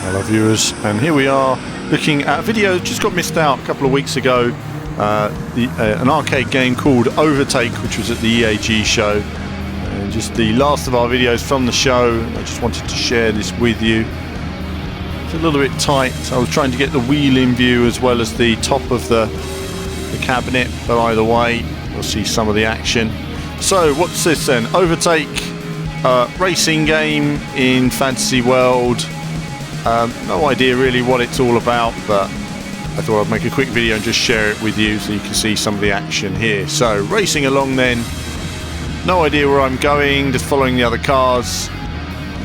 Hello viewers, and here we are looking at a video that just got missed out a couple of weeks ago. An arcade game called Overtake, which was at the EAG show, and just the last of our videos from the show. I just wanted to share this with you. It's a little bit tight. I was trying to get the wheel in view as well as the top of the cabinet, but either way we'll see some of the action. So what's this then? Overtake, racing game in fantasy world. No idea really what it's all about, but I thought I'd make a quick video and just share it with you so you can see some of the action here. So racing along then, no idea where I'm going, just following the other cars.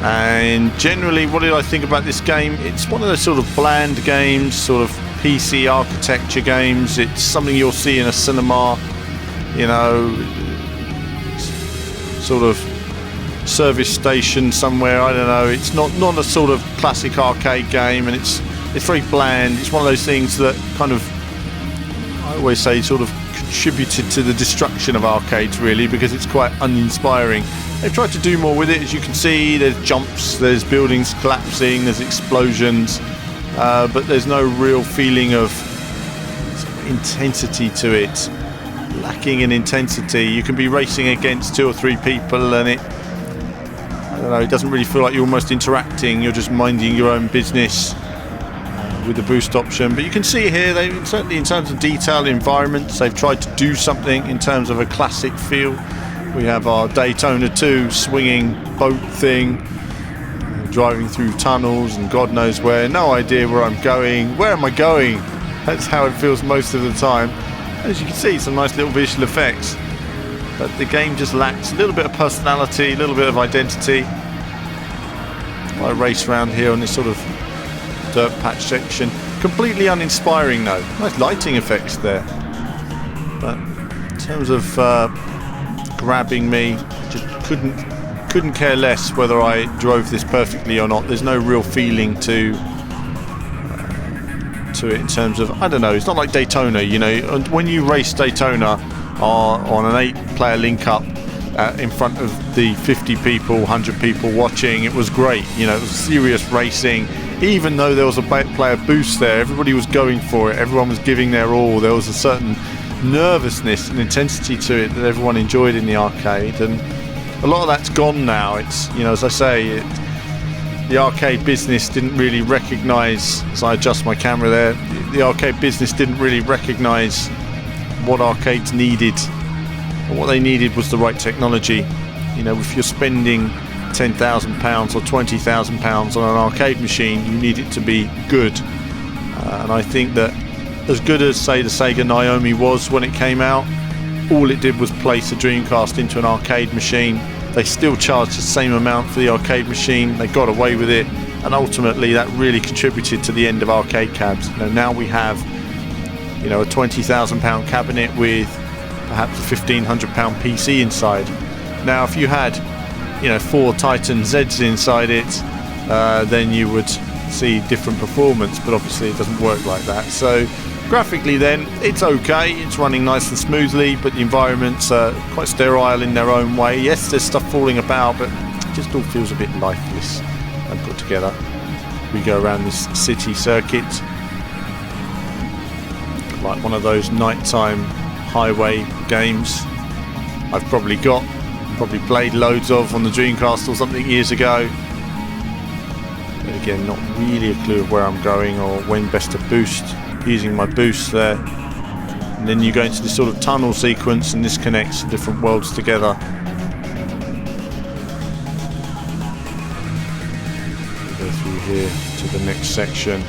And generally, what did I think about this game? It's one of those sort of bland games, sort of PC architecture games. It's something you'll see in a cinema, you know, sort of service station somewhere, I don't know. It's not a sort of classic arcade game, and it's very bland. It's one of those things that kind of, I always say, sort of contributed to the destruction of arcades really, because it's quite uninspiring. They've tried to do more with it. As you can see, there's jumps, there's buildings collapsing, there's explosions, but there's no real feeling of intensity to it. Lacking in intensity. You can be racing against 2 or 3 people and I don't know, it doesn't really feel like you're almost interacting. You're just minding your own business with the boost option. But you can see here, they certainly in terms of detail, environments, they've tried to do something in terms of a classic feel. We have our Daytona 2 swinging boat thing, driving through tunnels and God knows where. No idea where I'm going. Where am I going? That's how it feels most of the time. As you can see, some nice little visual effects. But the game just lacks a little bit of personality, a little bit of identity. I race around here on this sort of dirt patch section. Completely uninspiring though. Nice lighting effects there. But in terms of grabbing me, just couldn't care less whether I drove this perfectly or not. There's no real feeling to it in terms of, I don't know, it's not like Daytona, you know. When you race Daytona on an 8-player link-up in front of the 50 people, 100 people watching, it was great. You know, it was serious racing. Even though there was a player boost there, everybody was going for it, everyone was giving their all. There was a certain nervousness and intensity to it that everyone enjoyed in the arcade, and a lot of that's gone now. It's, you know, as I say, the arcade business didn't really recognise, as I adjust my camera there, the arcade business didn't really recognise what arcades needed. What they needed was the right technology. You know, if you're spending £10,000 or £20,000 on an arcade machine, you need it to be good. And I think that as good as, say, the Sega Naomi was when it came out, all it did was place a Dreamcast into an arcade machine. They still charged the same amount for the arcade machine. They got away with it, and ultimately that really contributed to the end of arcade cabs. You know, now we have, you know, a £20,000 cabinet with perhaps a £1,500 PC inside. Now, if you had, you know, 4 Titan Zs inside it, then you would see different performance. But obviously, it doesn't work like that. So, graphically, then it's okay. It's running nice and smoothly, but the environments are quite sterile in their own way. Yes, there's stuff falling about, but it just all feels a bit lifeless and put together. We go around this city circuit, like one of those nighttime highway games I've probably played loads of on the Dreamcast or something years ago. But again, not really a clue of where I'm going or when best to boost. Using my boost there, and then you go into this sort of tunnel sequence, and this connects different worlds together. Go through here to the next section.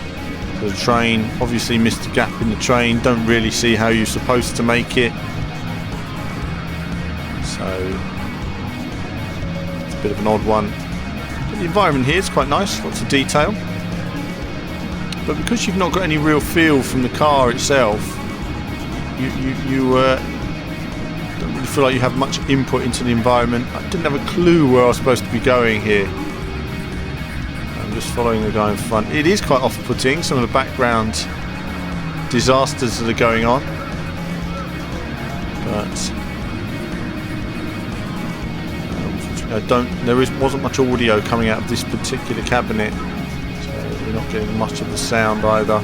The train, obviously missed a gap in the train, don't really see how you're supposed to make it, so it's a bit of an odd one. But the environment here is quite nice, lots of detail, but because you've not got any real feel from the car itself, you don't really feel like you have much input into the environment. I didn't have a clue where I was supposed to be going here. I'm just following the guy in front. It is quite off-putting, some of the background disasters that are going on, but wasn't much audio coming out of this particular cabinet, so You're not getting much of the sound either.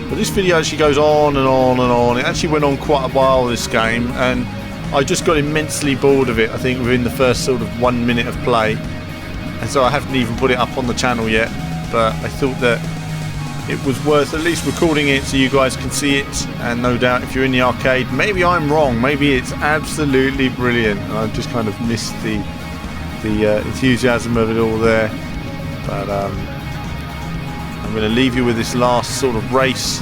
But this video actually goes on and on and on. It actually went on quite a while, this game, and I just got immensely bored of it, I think, within the first sort of 1 minute of play. And so I haven't even put it up on the channel yet, but I thought that it was worth at least recording it so you guys can see it. And no doubt if you're in the arcade, maybe I'm wrong, maybe it's absolutely brilliant and I've just kind of missed the enthusiasm of it all there. But I'm going to leave you with this last sort of race,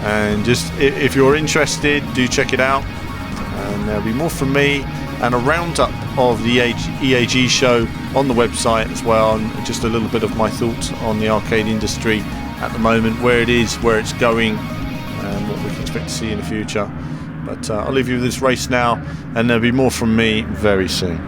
and just if you're interested, do check it out. And there'll be more from me and a roundup of the EAG show on the website as well, and just a little bit of my thoughts on the arcade industry at the moment, where it is, where it's going, and what we can expect to see in the future. But I'll leave you with this race now, and there'll be more from me very soon.